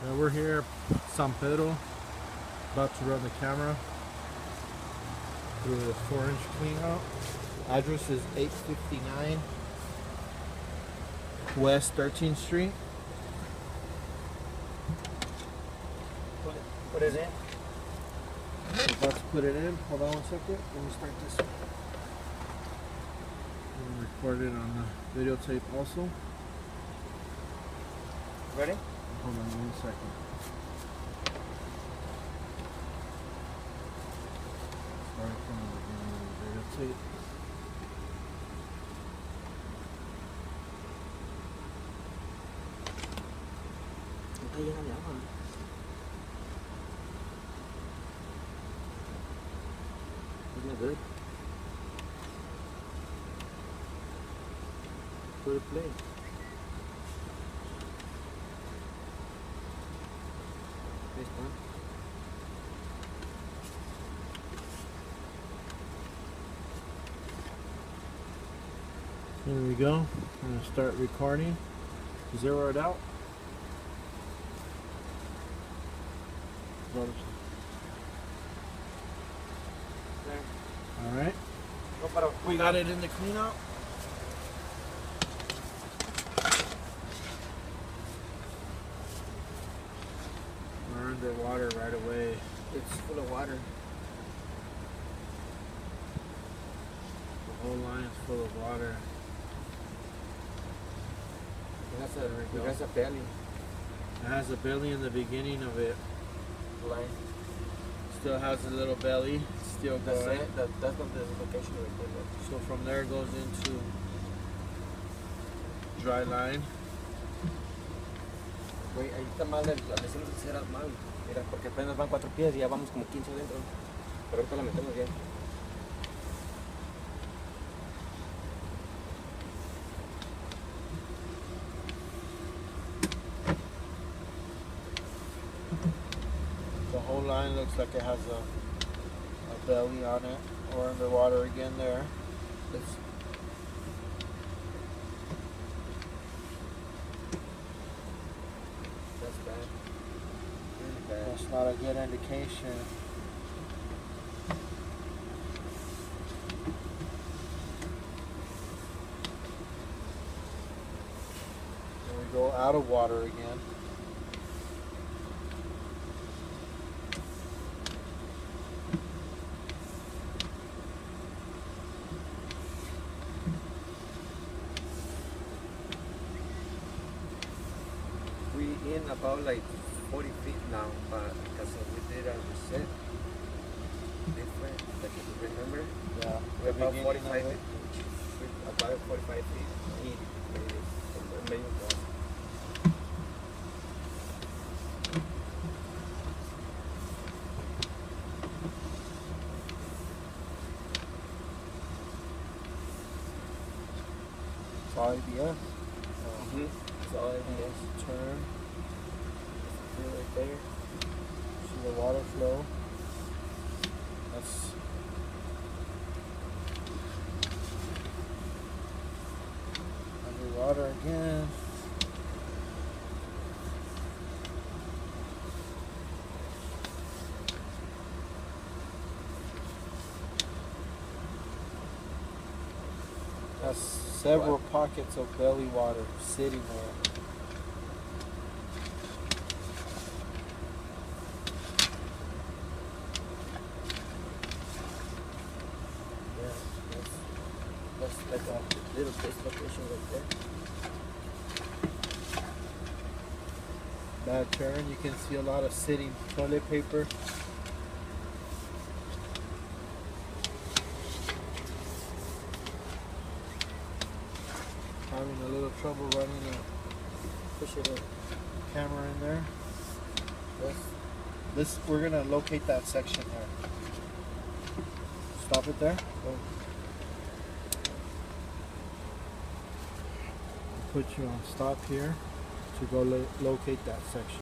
Now we're here, San Pedro, about to run the camera through the 4-inch clean out. Address is 859 West 13th Street. Put it in. About to put it in. Hold on one second. Let me start this. We'll record it on the videotape also. Ready? Hold on one second. Start from the beginning of the videotape. Está llena de agua. Isn't it good? Put it play. Ahí está. Here we go. I'm going to start recording. Zero it out. There. Alright. No, pero We got it in the clean out. We're underwater right away. it's full of water. The whole line is full of water. It has a belly It has a belly in the beginning of it. line. Still has a little belly. Still That's going. it. That's not the location of it. So from there it goes into dry line. Güey, ahí está mal, la decimos que será mal. Mira, porque apenas van 4 pies y ya vamos como 15 adentro. Pero ahorita la metemos bien. The whole line looks like it has a belly on it. Or underwater again there. It's, That's bad. Really bad. that's not a good indication. And we go out of water again. We in about like 40 feet now, but because we did a reset different, like if you remember, Yeah. we're about Beginning 45 of it. feet. We're about 45 feet. Maybe more. It's all ABS. That's all it is. Turn. Feel right there. See the water flow. That's underwater again. Has several pockets of belly water sitting there. Yeah, that's like a little dislocation right there. Bad turn. You can see a lot of sitting toilet paper. Having a little trouble running a Push it in. camera in there. Yes. This, we're gonna locate that section here. Stop it there. Put you on stop here to go locate that section.